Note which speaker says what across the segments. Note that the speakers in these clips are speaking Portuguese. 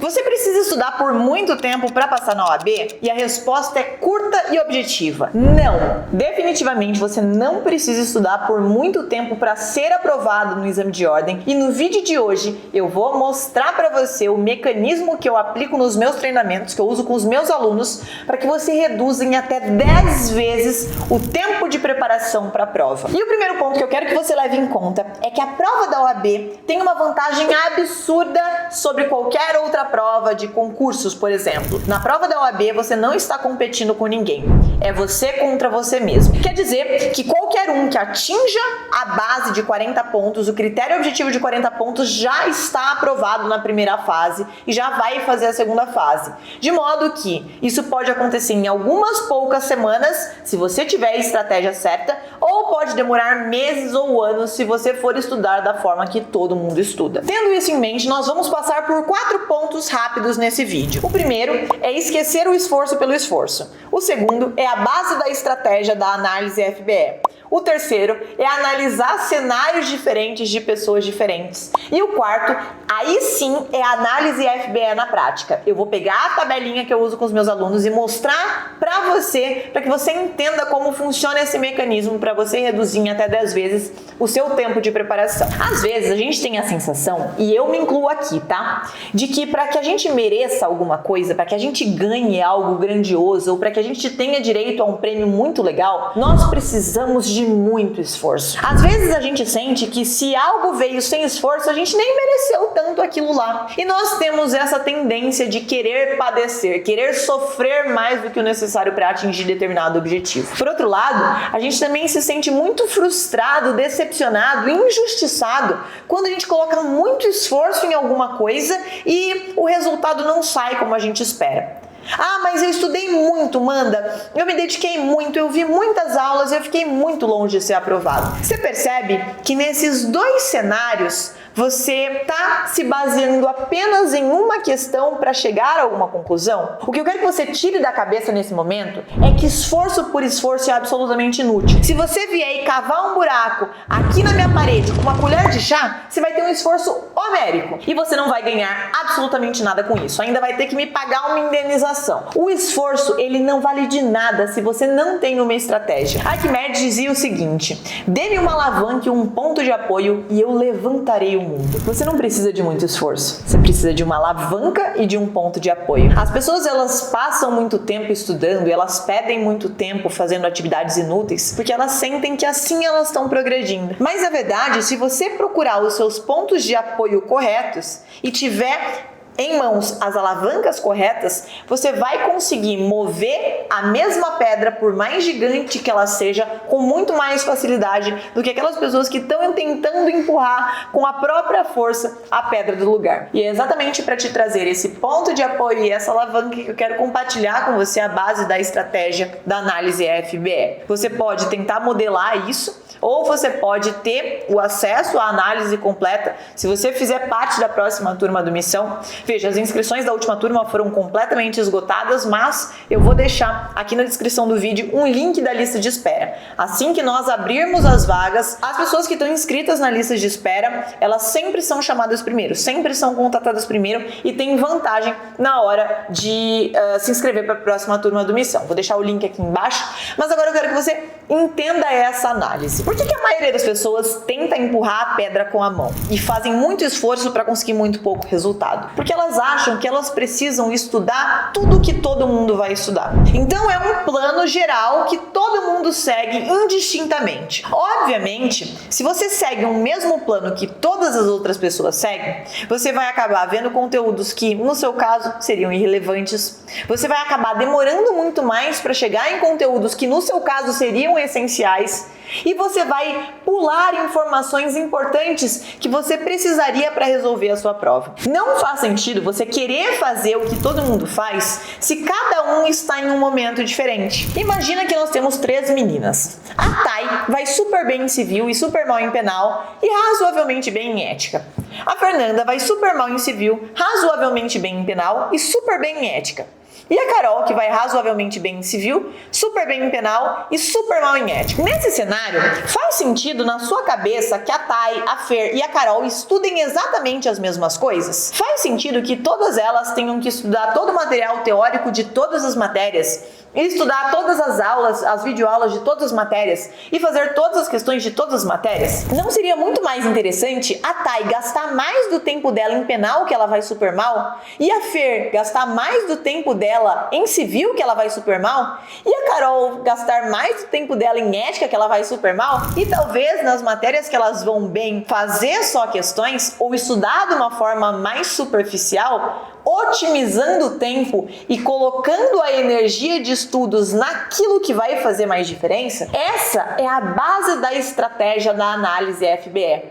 Speaker 1: Você precisa estudar por muito tempo para passar na OAB? E a resposta é curta e objetiva. Não! Definitivamente você não precisa estudar por muito tempo para ser aprovado no exame de ordem. E no vídeo de hoje eu vou mostrar para você o mecanismo que eu aplico nos meus treinamentos, que eu uso com os meus alunos, para que você reduza em até 10 vezes o tempo de preparação para a prova. E o primeiro ponto que eu quero que você leve em conta é que a prova da OAB tem uma vantagem absurda sobre qualquer outra prova de concursos, por exemplo. Na prova da OAB você não está competindo com ninguém, é você contra você mesmo. Quer dizer que qualquer um que atinja a base de 40 pontos, o critério objetivo de 40 pontos, já está aprovado na primeira fase e já vai fazer a segunda fase. De modo que isso pode acontecer em algumas poucas semanas, se você tiver a estratégia certa, ou pode demorar meses ou anos se você for estudar da forma que todo mundo estuda. Tendo isso em mente, nós vamos passar por 4 pontos rápidos nesse vídeo. O primeiro é esquecer o esforço pelo esforço. O segundo é a base da estratégia da análise FBE. O terceiro é analisar cenários diferentes de pessoas diferentes. E o quarto, aí sim, é a análise FBE na prática. Eu vou pegar a tabelinha que eu uso com os meus alunos e mostrar para que você entenda como funciona esse mecanismo para você reduzir em até 10 vezes o seu tempo de preparação. Às vezes a gente tem a sensação, e eu me incluo aqui, tá? De que para que a gente mereça alguma coisa, para que a gente ganhe algo grandioso, ou para que a gente tenha direito a um prêmio muito legal, nós precisamos de muito esforço. Às vezes a gente sente que se algo veio sem esforço, a gente nem mereceu tanto aquilo lá. E nós temos essa tendência de querer padecer, querer sofrer mais do que o necessário para atingir determinado objetivo. Por outro lado, a gente também se sente muito frustrado, decepcionado, injustiçado quando a gente coloca muito esforço em alguma coisa e o resultado não sai como a gente espera. Ah, mas eu estudei muito, Manda, eu me dediquei muito, eu vi muitas aulas e eu fiquei muito longe de ser aprovado. Você percebe que nesses dois cenários você está se baseando apenas em uma questão para chegar a alguma conclusão? O que eu quero que você tire da cabeça nesse momento é que esforço por esforço é absolutamente inútil. Se você vier e cavar um buraco aqui na minha parede com uma colher de chá, você vai ter um esforço homérico e você não vai ganhar absolutamente nada com isso. Ainda vai ter que me pagar uma indenização. O esforço, ele não vale de nada se você não tem uma estratégia. Arquimedes dizia o seguinte: dê-me uma alavanca e um ponto de apoio e eu levantarei o mundo. Você não precisa de muito esforço, você precisa de uma alavanca e de um ponto de apoio. As pessoas, elas passam muito tempo estudando e elas perdem muito tempo fazendo atividades inúteis porque elas sentem que assim elas estão progredindo. Mas na verdade, se você procurar os seus pontos de apoio corretos e tiver em mãos as alavancas corretas, você vai conseguir mover a mesma pedra, por mais gigante que ela seja, com muito mais facilidade do que aquelas pessoas que estão tentando empurrar com a própria força a pedra do lugar. E é exatamente para te trazer esse ponto de apoio e essa alavanca que eu quero compartilhar com você a base da estratégia da análise FBE. Você pode tentar modelar isso, ou você pode ter o acesso à análise completa se você fizer parte da próxima turma do Missão. Veja, as inscrições da última turma foram completamente esgotadas, mas eu vou deixar aqui na descrição do vídeo um link da lista de espera. Assim que nós abrirmos as vagas, as pessoas que estão inscritas na lista de espera, elas sempre são chamadas primeiro, sempre são contatadas primeiro e tem vantagem na hora de se inscrever para a próxima turma do Missão. Vou deixar o link aqui embaixo, mas agora eu quero que você entenda essa análise. Por que a maioria das pessoas tenta empurrar a pedra com a mão e fazem muito esforço para conseguir muito pouco resultado? Porque elas acham que elas precisam estudar tudo que todo mundo vai estudar. Então é um plano geral que todo mundo segue indistintamente. Obviamente, se você segue o mesmo plano que todas as outras pessoas seguem, você vai acabar vendo conteúdos que, no seu caso, seriam irrelevantes. Você vai acabar demorando muito mais para chegar em conteúdos que, no seu caso, seriam essenciais. E você vai pular informações importantes que você precisaria para resolver a sua prova. Não faz sentido você querer fazer o que todo mundo faz se cada um está em um momento diferente. Imagina que nós temos 3 meninas. A Thay vai super bem em civil e super mal em penal e razoavelmente bem em ética. A Fernanda vai super mal em civil, razoavelmente bem em penal e super bem em ética. E a Carol, que vai razoavelmente bem em civil, super bem em penal e super mal em ética. Nesse cenário, faz sentido na sua cabeça que a Thay, a Fer e a Carol estudem exatamente as mesmas coisas? Faz sentido que todas elas tenham que estudar todo o material teórico de todas as matérias, e estudar todas as aulas, as videoaulas de todas as matérias e fazer todas as questões de todas as matérias? Não seria muito mais interessante a Thay gastar mais do tempo dela em penal, que ela vai super mal, e a Fer gastar mais do tempo dela em civil, que ela vai super mal, e a Carol gastar mais do tempo dela em ética, que ela vai super mal, e talvez nas matérias que elas vão bem fazer só questões ou estudar de uma forma mais superficial, otimizando o tempo e colocando a energia de estudos naquilo que vai fazer mais diferença? Essa é a base da estratégia da análise FBE.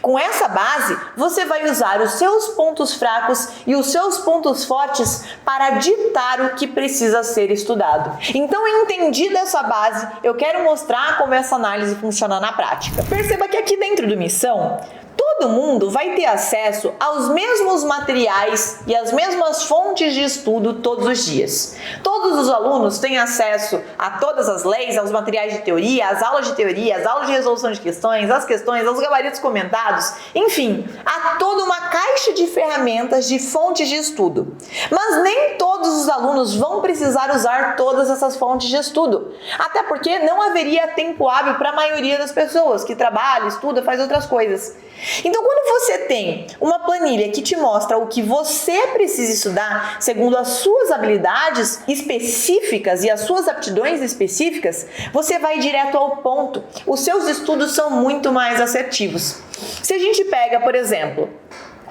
Speaker 1: Com essa base, você vai usar os seus pontos fracos e os seus pontos fortes para ditar o que precisa ser estudado. Então, entendida essa base, eu quero mostrar como essa análise funciona na prática. Perceba que aqui dentro do Missão, todo mundo vai ter acesso aos mesmos materiais e às mesmas fontes de estudo todos os dias. Todos os alunos têm acesso a todas as leis, aos materiais de teoria, às aulas de resolução de questões, às questões, aos gabaritos comentados, enfim, a toda uma caixa de ferramentas de fontes de estudo. Mas nem todos os alunos vão precisar usar todas essas fontes de estudo, até porque não haveria tempo hábil para a maioria das pessoas que trabalha, estuda, faz outras coisas. Então, quando você tem uma planilha que te mostra o que você precisa estudar segundo as suas habilidades específicas e as suas aptidões específicas, você vai direto ao ponto. Os seus estudos são muito mais assertivos. Se a gente pega, por exemplo,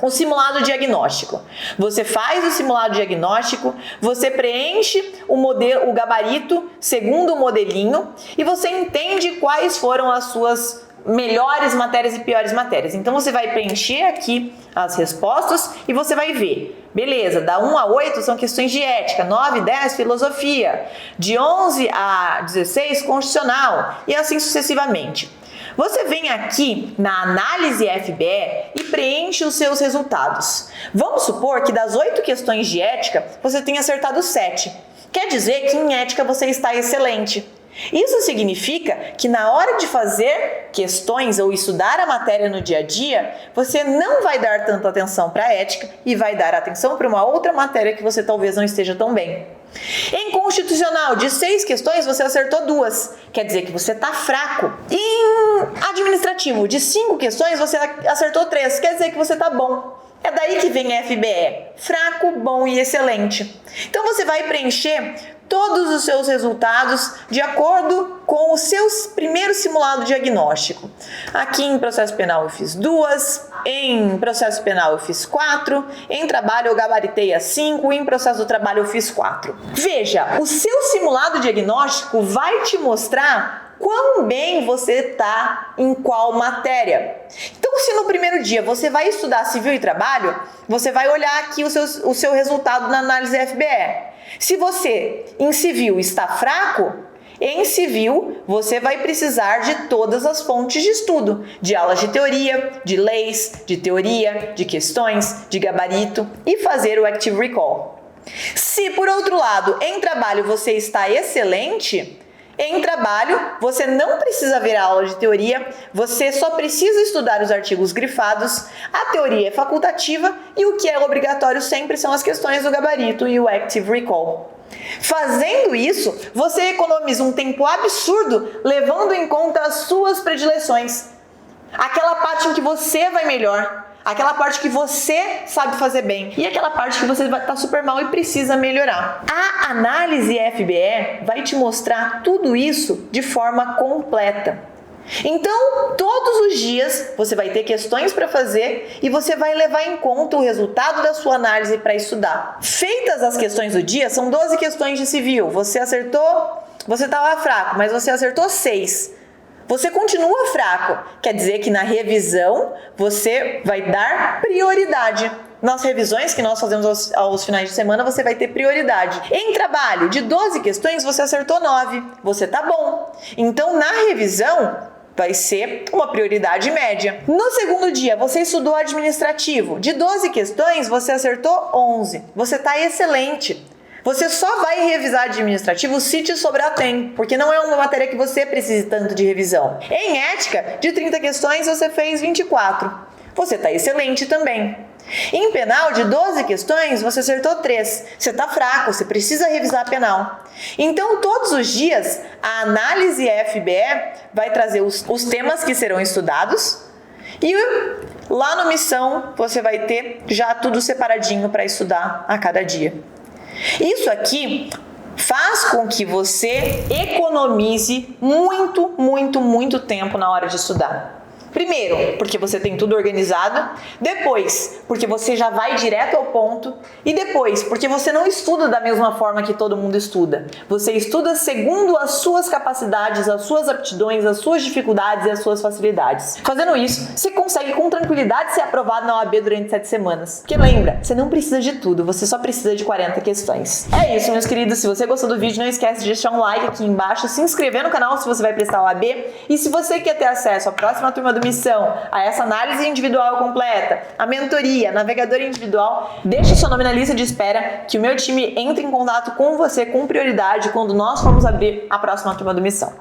Speaker 1: o simulado diagnóstico. Você faz o simulado diagnóstico, você preenche o gabarito segundo o modelinho e você entende quais foram as suas melhores matérias e piores matérias. Então você vai preencher aqui as respostas e você vai ver. Beleza, da 1 a 8 são questões de ética, 9 e 10 filosofia, de 11 a 16 constitucional e assim sucessivamente. Você vem aqui na análise FBE e preenche os seus resultados. Vamos supor que das 8 questões de ética, você tenha acertado 7. Quer dizer que em ética você está excelente. Isso significa que na hora de fazer questões ou estudar a matéria no dia a dia, você não vai dar tanta atenção para a ética e vai dar atenção para uma outra matéria que você talvez não esteja tão bem. Em constitucional, de 6 questões, você acertou 2. Quer dizer que você está fraco. Em administrativo, de 5 questões, você acertou 3. Quer dizer que você está bom. É daí que vem a FBE. Fraco, bom e excelente. Então você vai preencher todos os seus resultados de acordo com o seu primeiro simulado diagnóstico. Aqui em processo penal eu fiz 2, em processo penal eu fiz 4, em trabalho eu gabaritei a 5, em processo do trabalho eu fiz 4. Veja, o seu simulado diagnóstico vai te mostrar quão bem você está em qual matéria. Então, se no primeiro dia você vai estudar civil e trabalho, você vai olhar aqui o seu resultado na análise FBE. Se você em civil está fraco, em civil você vai precisar de todas as fontes de estudo, de aulas de teoria, de leis, de teoria, de questões, de gabarito e fazer o Active Recall. Se por outro lado, em trabalho você está excelente, em trabalho, você não precisa ver a aula de teoria, você só precisa estudar os artigos grifados, a teoria é facultativa e o que é obrigatório sempre são as questões do gabarito e o Active Recall. Fazendo isso, você economiza um tempo absurdo levando em conta as suas predileções. Aquela parte em que você vai melhor, aquela parte que você sabe fazer bem e aquela parte que você vai estar super mal e precisa melhorar. A análise FBE vai te mostrar tudo isso de forma completa. Então, todos os dias você vai ter questões para fazer e você vai levar em conta o resultado da sua análise para estudar. Feitas as questões do dia, são 12 questões de civil. Você estava fraco, mas você acertou 6. Você continua fraco, quer dizer que na revisão você vai dar prioridade. Nas revisões que nós fazemos aos finais de semana, você vai ter prioridade. Em trabalho, de 12 questões, você acertou 9. Você tá bom. Então, na revisão, vai ser uma prioridade média. No segundo dia, você estudou administrativo. De 12 questões, você acertou 11. Você tá excelente. Você só vai revisar administrativo se te sobrar tempo, porque não é uma matéria que você precise tanto de revisão. Em ética, de 30 questões você fez 24. Você está excelente também. Em penal, de 12 questões, você acertou 3. Você está fraco, você precisa revisar a penal. Então, todos os dias, a análise FBE vai trazer os temas que serão estudados e lá no Missão você vai ter já tudo separadinho para estudar a cada dia. Isso aqui faz com que você economize muito tempo na hora de estudar. Primeiro, porque você tem tudo organizado. Depois, porque você já vai direto ao ponto. E depois, porque você não estuda da mesma forma que todo mundo estuda. Você estuda segundo as suas capacidades, as suas aptidões, as suas dificuldades e as suas facilidades. Fazendo isso, você consegue com tranquilidade ser aprovado na OAB durante 7 semanas. Porque lembra, você não precisa de tudo, você só precisa de 40 questões. É isso, meus queridos. Se você gostou do vídeo, não esquece de deixar um like aqui embaixo, se inscrever no canal se você vai prestar OAB. E se você quer ter acesso à próxima turma do Missão, a essa análise individual completa, a mentoria, navegador individual, deixe seu nome na lista de espera que o meu time entre em contato com você com prioridade quando nós formos abrir a próxima turma do Missão.